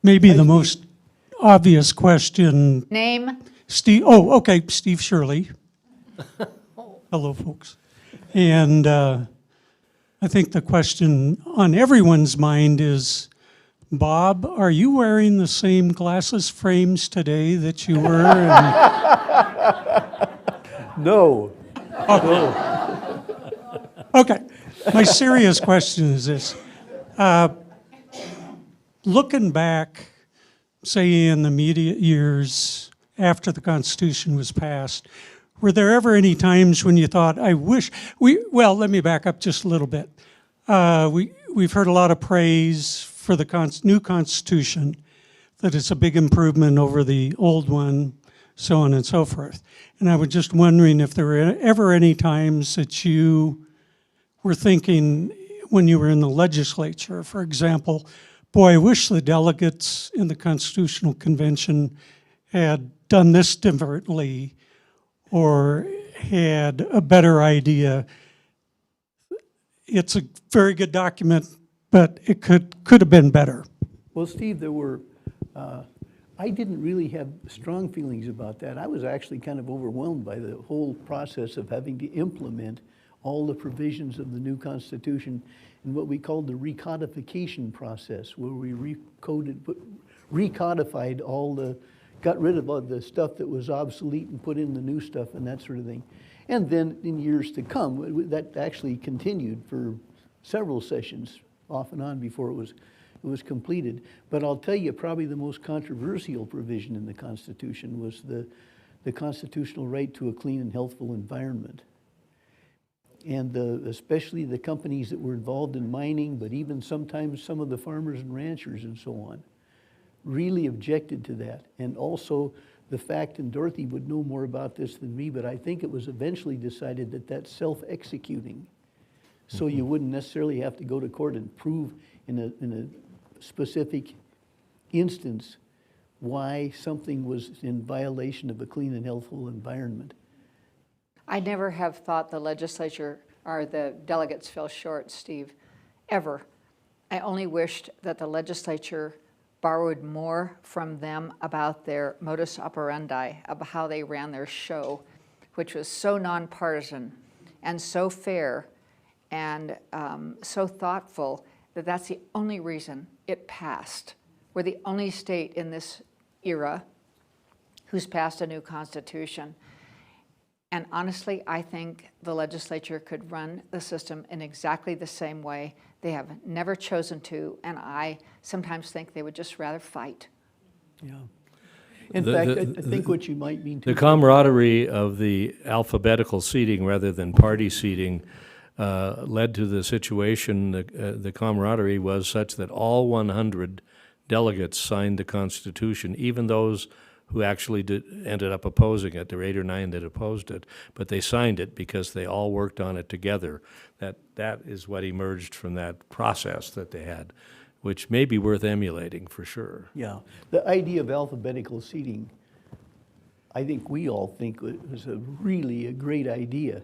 [SPEAKER 6] Maybe the most obvious question,
[SPEAKER 3] Name?
[SPEAKER 6] Steve, oh, okay, Steve Shirley. Hello, folks. And I think the question on everyone's mind is, Bob, are you wearing the same glasses frames today that you were?
[SPEAKER 4] No.
[SPEAKER 6] Okay, my serious question is this. Looking back, say in the immediate years after the Constitution was passed, were there ever any times when you thought, I wish, well, let me back up just a little bit. We've heard a lot of praise for the new Constitution, that it's a big improvement over the old one, so on and so forth. And I was just wondering if there were ever any times that you were thinking when you were in the legislature, for example, boy, I wish the delegates in the Constitutional Convention had done this differently or had a better idea. It's a very good document, but it could have been better.
[SPEAKER 4] Well, Steve, there were, I didn't really have strong feelings about that. I was actually kind of overwhelmed by the whole process of having to implement all the provisions of the new Constitution in what we called the recodification process, where we recodified got rid of all the stuff that was obsolete and put in the new stuff and that sort of thing. And then in years to come, that actually continued for several sessions off and on before it was completed. But I'll tell you, probably the most controversial provision in the Constitution was the constitutional right to a clean and healthful environment. And especially the companies that were involved in mining, but even sometimes some of the farmers and ranchers and so on, really objected to that. And also the fact, and Dorothy would know more about this than me, but I think it was eventually decided that that's self-executing. So you wouldn't necessarily have to go to court and prove in a specific instance why something was in violation of a clean and healthful environment.
[SPEAKER 3] I never have thought the legislature or the delegates fell short, Steve, ever. I only wished that the legislature borrowed more from them about their modus operandi, about how they ran their show, which was so nonpartisan and so fair and so thoughtful that that's the only reason it passed. We're the only state in this era who's passed a new constitution. And honestly, I think the legislature could run the system in exactly the same way. They have never chosen to, and I sometimes think they would just rather fight.
[SPEAKER 4] Yeah. In fact, I think what you might mean to...
[SPEAKER 2] The camaraderie of the alphabetical seating rather than party seating led to the situation, the camaraderie was such that all 100 delegates signed the Constitution, even those who actually ended up opposing it. There were 8 or 9 that opposed it, but they signed it because they all worked on it together. That is what emerged from that process that they had, which may be worth emulating for sure.
[SPEAKER 4] Yeah, the idea of alphabetical seating, I think we all think was really a great idea,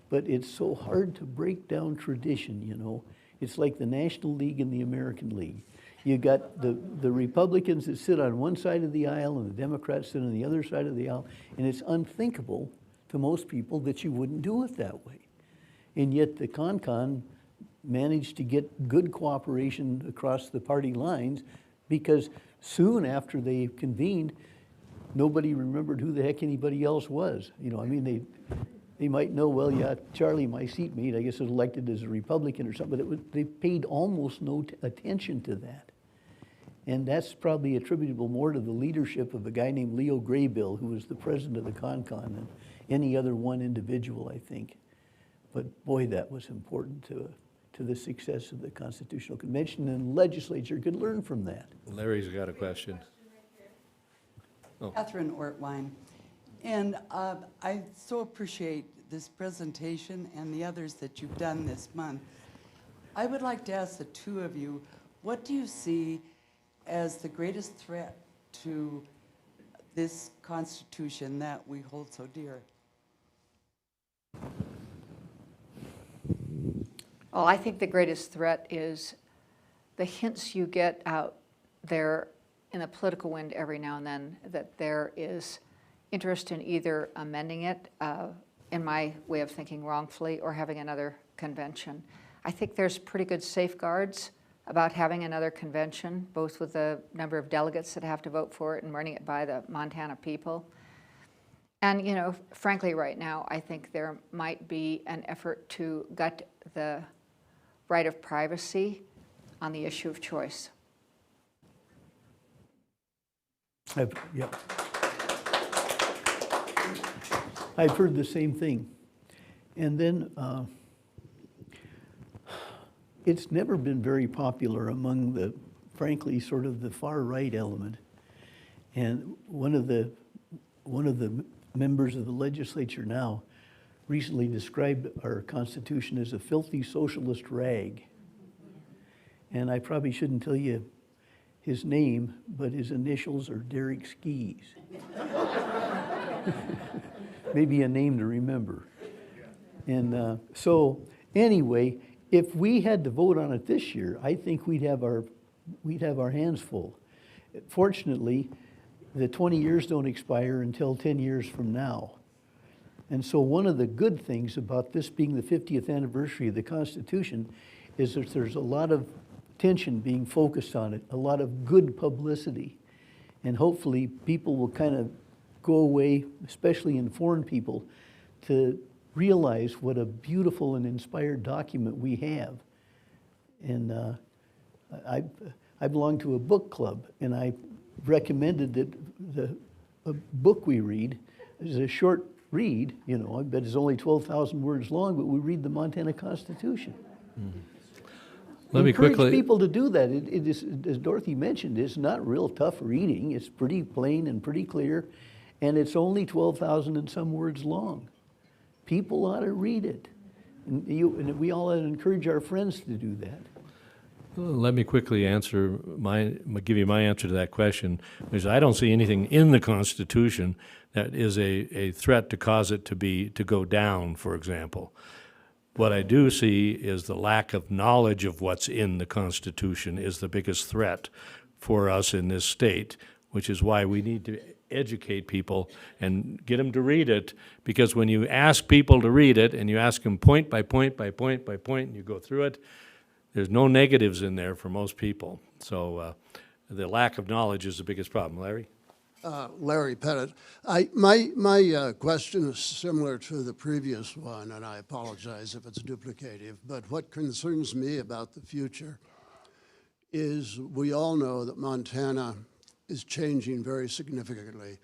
[SPEAKER 4] but it's so hard to break down tradition, you know. It's like the National League and the American League. You got the Republicans that sit on one side of the aisle and the Democrats sit on the other side of the aisle, and it's unthinkable to most people that you wouldn't do it that way. And yet the CON managed to get good cooperation across the party lines, because soon after they convened, nobody remembered who the heck anybody else was. You know, I mean, they might know, well, yeah, Charlie, my seatmate, I guess was elected as a Republican or something, but they paid almost no attention to that. And that's probably attributable more to the leadership of a guy named Leo Graybill, who was the president of the CON, than any other one individual, I think. But boy, that was important to the success of the Constitutional Convention, and the legislature could learn from that.
[SPEAKER 2] Larry's got a question.
[SPEAKER 7] Catherine Ortwine. And I so appreciate this presentation and the others that you've done this month. I would like to ask the two of you, what do you see as the greatest threat to this Constitution that we hold so dear?
[SPEAKER 3] Well, I think the greatest threat is the hints you get out there in the political wind every now and then that there is interest in either amending it, in my way of thinking wrongfully, or having another convention. I think there's pretty good safeguards about having another convention, both with the number of delegates that have to vote for it and running it by the Montana people. And, you know, frankly, right now, I think there might be an effort to gut the right of privacy on the issue of choice.
[SPEAKER 4] Yeah. I've heard the same thing. And then it's never been very popular among the, frankly, sort of the far right element. And one of the members of the legislature now recently described our Constitution as a filthy socialist rag. And I probably shouldn't tell you his name, but his initials are Derek Skis. Maybe a name to remember. And so anyway, if we had to vote on it this year, I think we'd have our hands full. Fortunately, the 20 years don't expire until 10 years from now. And so one of the good things about this being the 50th anniversary of the Constitution is that there's a lot of attention being focused on it, a lot of good publicity. And hopefully people will kind of go away, especially in foreign people, to realize what a beautiful and inspired document we have. And I belong to a book club, and I recommended that a book we read is a short read, you know, I bet it's only 12,000 words long, but we read the Montana Constitution.
[SPEAKER 2] Mm-hmm. Let me quickly...
[SPEAKER 4] people to do that. It is, as Dorothy mentioned, it's not real tough reading. It's pretty plain and pretty clear, and it's only 12,000 and some words long. People ought to read it. And we all ought to encourage our friends to do that.
[SPEAKER 2] Let me quickly give you my answer to that question, because I don't see anything in the Constitution that is a threat to cause it to go down, for example. What I do see is the lack of knowledge of what's in the Constitution is the biggest threat for us in this state, which is why we need to educate people and get them to read it, because when you ask people to read it and you ask them point by point by point by point and you go through it, there's no negatives in there for most people. So the lack of knowledge is the biggest problem. Larry?
[SPEAKER 8] Larry Pettit. My question is similar to the previous one, and I apologize if it's duplicative, but what concerns me about the future is we all know that Montana is changing very significantly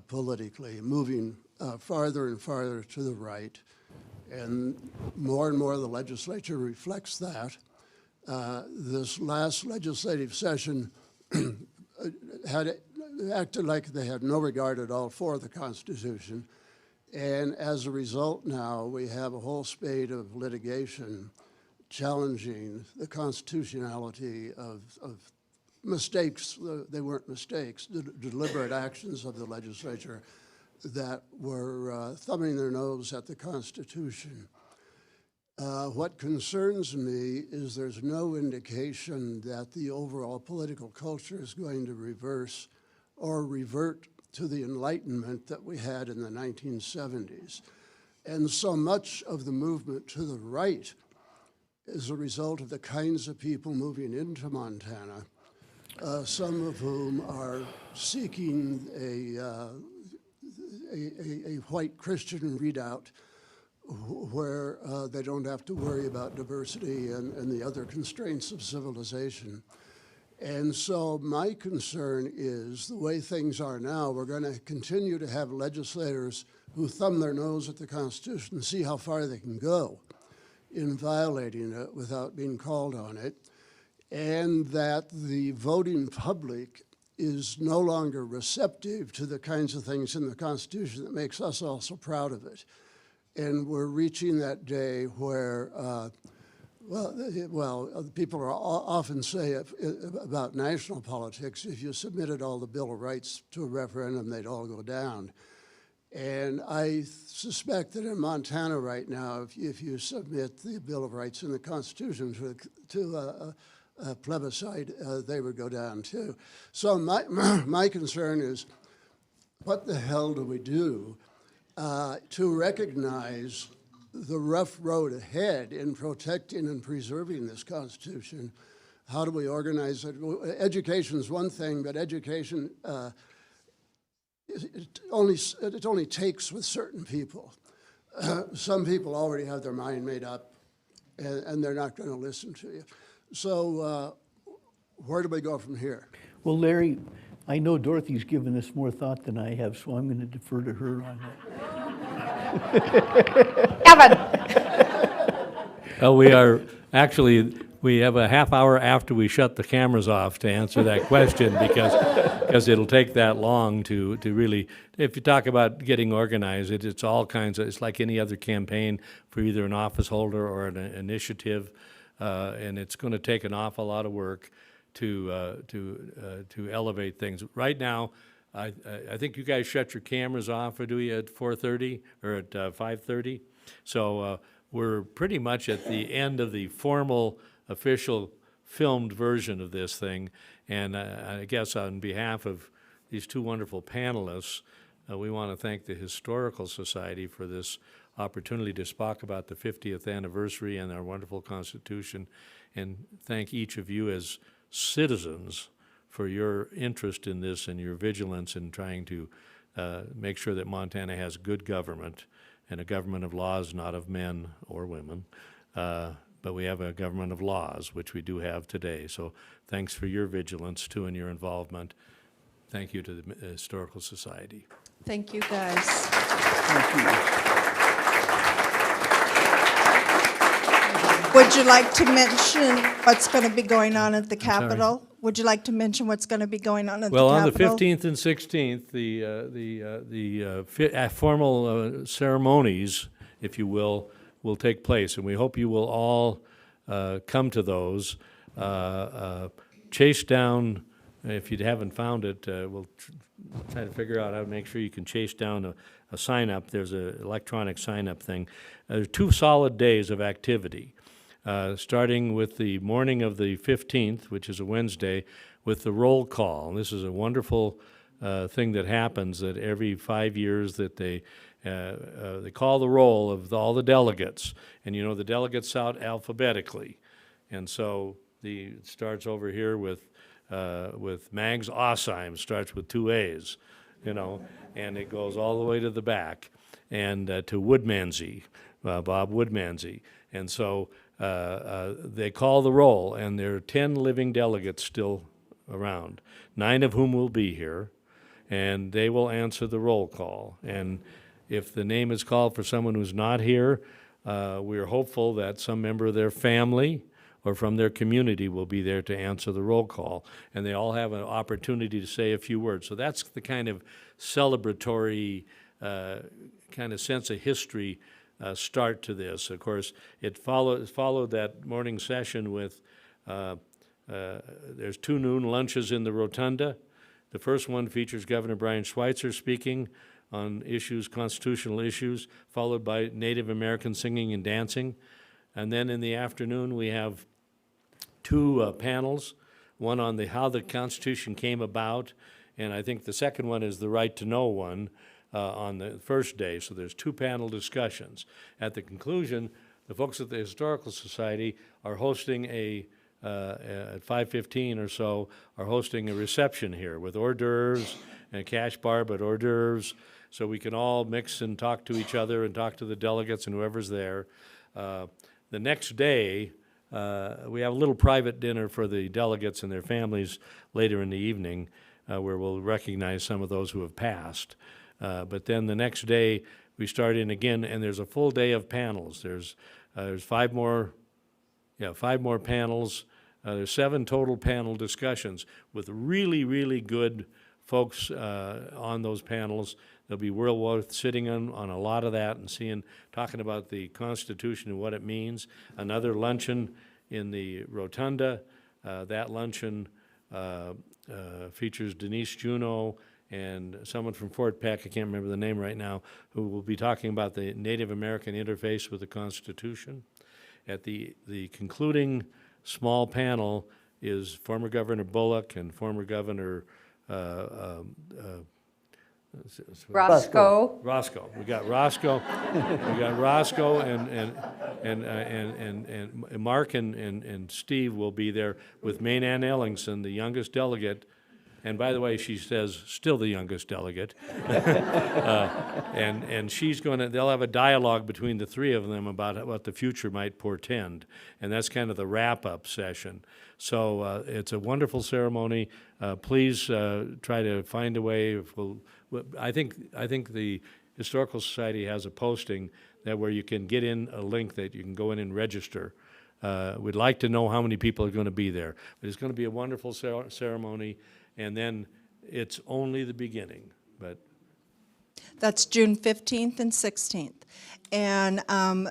[SPEAKER 8] politically, moving farther and farther to the right, and more the legislature reflects that. This last legislative session had acted like they had no regard at all for the Constitution. And as a result now, we have a whole spate of litigation challenging the constitutionality of mistakes. They weren't mistakes, deliberate actions of the legislature that were thumbing their nose at the Constitution. What concerns me is there's no indication that the overall political culture is going to reverse or revert to the Enlightenment that we had in the 1970s. And so much of the movement to the right is a result of the kinds of people moving into Montana, some of whom are seeking a white Christian readout where they don't have to worry about diversity and the other constraints of civilization. And so my concern is the way things are now, we're going to continue to have legislators who thumb their nose at the Constitution and see how far they can go in violating it without being called on it, and that the voting public is no longer receptive to the kinds of things in the Constitution that makes us all so proud of it. And we're reaching that day where, people often say about national politics, if you submitted all the Bill of Rights to a referendum, they'd all go down. And I suspect that in Montana right now, if you submit the Bill of Rights and the Constitution to a plebiscite, they would go down too. So my concern is, what the hell do we do to recognize the rough road ahead in protecting and preserving this Constitution? How do we organize it? Education is one thing, but education, it only takes with certain people. Some people already have their mind made up, and they're not going to listen to you. So where do we go from here?
[SPEAKER 4] Well, Larry, I know Dorothy's given this more thought than I have, so I'm going to defer to her on that.
[SPEAKER 3] Evan.
[SPEAKER 2] We are actually, we have a half hour after we shut the cameras off to answer that question because it'll take that long to really, if you talk about getting organized, it's all kinds of, it's like any other campaign for either an office holder or an initiative, and it's going to take an awful lot of work to elevate things. Right now, I think you guys shut your cameras off, or do you, at 4:30 or at 5:30? So we're pretty much at the end of the formal, official, filmed version of this thing. And I guess on behalf of these two wonderful panelists, we want to thank the Historical Society for this opportunity to talk about the 50th anniversary and our wonderful Constitution, and thank each of you as citizens for your interest in this and your vigilance in trying to make sure that Montana has good government, and a government of laws, not of men or women. But we have a government of laws, which we do have today. So thanks for your vigilance, too, and your involvement. Thank you to the Historical Society.
[SPEAKER 1] Thank you, guys.
[SPEAKER 4] Thank you.
[SPEAKER 1] Would you like to mention what's going to be going on at the Capitol? Would you like to mention what's going to be going on at the Capitol?
[SPEAKER 2] Well, on the 15th and 16th, the formal ceremonies, if you will take place, and we hope you will all come to those. Chase down, if you haven't found it, we'll try to figure out how to make sure you can chase down a sign-up. There's an electronic sign-up thing. There's 2 solid days of activity. Starting with the morning of the 15th, which is a Wednesday, with the roll call. And this is a wonderful thing that happens, that every 5 years that they call the roll of all the delegates. And you know, the delegates out alphabetically. And so it starts over here with Mags Osheim, starts with 2 A's, you know, and it goes all the way to the back, and to Woodmansey, Bob Woodmansey. And so they call the roll, and there are 10 living delegates still around, 9 of whom will be here, and they will answer the roll call. And if the name is called for someone who's not here, we are hopeful that some member of their family or from their community will be there to answer the roll call, and they all have an opportunity to say a few words. So that's the kind of celebratory kind of sense of history start to this. Of course, it followed that morning session with there's 2 noon lunches in the rotunda. The first one features Governor Brian Schweitzer speaking on issues, constitutional issues, followed by Native American singing and dancing. And then in the afternoon, we have 2 panels, one on how the Constitution came about, and I think the second one is the right to know one on the first day. So there's 2 panel discussions. At the conclusion, the folks at the Historical Society are hosting at 5:15 or so, are hosting a reception here with hors d'oeuvres and a cash bar, but hors d'oeuvres, so we can all mix and talk to each other and talk to the delegates and whoever's there. The next day, we have a little private dinner for the delegates and their families later in the evening, where we'll recognize some of those who have passed. But then the next day, we start in again, and there's a full day of panels. There's 5 more panels. There's 7 total panel discussions with really, really good folks on those panels. There'll be well worth sitting on a lot of that and talking about the Constitution and what it means. Another luncheon in the rotunda. That luncheon features Denise Juneau and someone from Fort Peck, I can't remember the name right now, who will be talking about the Native American interface with the Constitution. At the concluding small panel is former Governor Bullock and former Governor
[SPEAKER 3] Roscoe.
[SPEAKER 2] Roscoe. We got Roscoe. We got Roscoe and Mark and Steve will be there with Maine Ann Ellingson, the youngest delegate. And by the way, she says still the youngest delegate. And she's they'll have a dialogue between the 3 of them about what the future might portend. And that's kind of the wrap-up session. So it's a wonderful ceremony. Please try to find a way. I think the Historical Society has a posting where you can get in a link that you can go in and register. We'd like to know how many people are going to be there. But it's going to be a wonderful ceremony. And then it's only the beginning, but
[SPEAKER 1] That's June 15th and 16th. And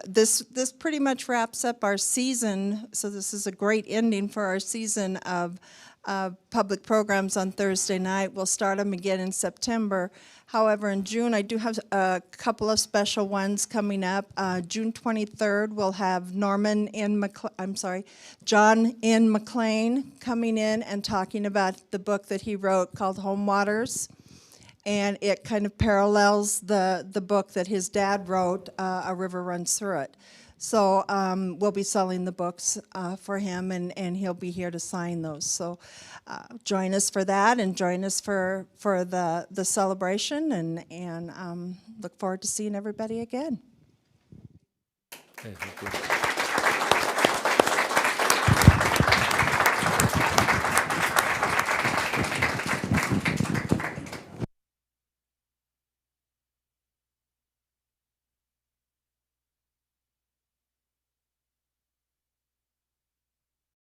[SPEAKER 1] this pretty much wraps up our season, so this is a great ending for our season of public programs on Thursday night. We'll start them again in September. However, in June, I do have a couple of special ones coming up. June 23rd, we'll have John N. McLean coming in and talking about the book that he wrote called Home Waters. And it kind of parallels the book that his dad wrote, A River Runs Through It. So we'll be selling the books for him, and he'll be here to sign those. So join us for that, and join us for the celebration, and look forward to seeing everybody again.
[SPEAKER 2] okay, thank you.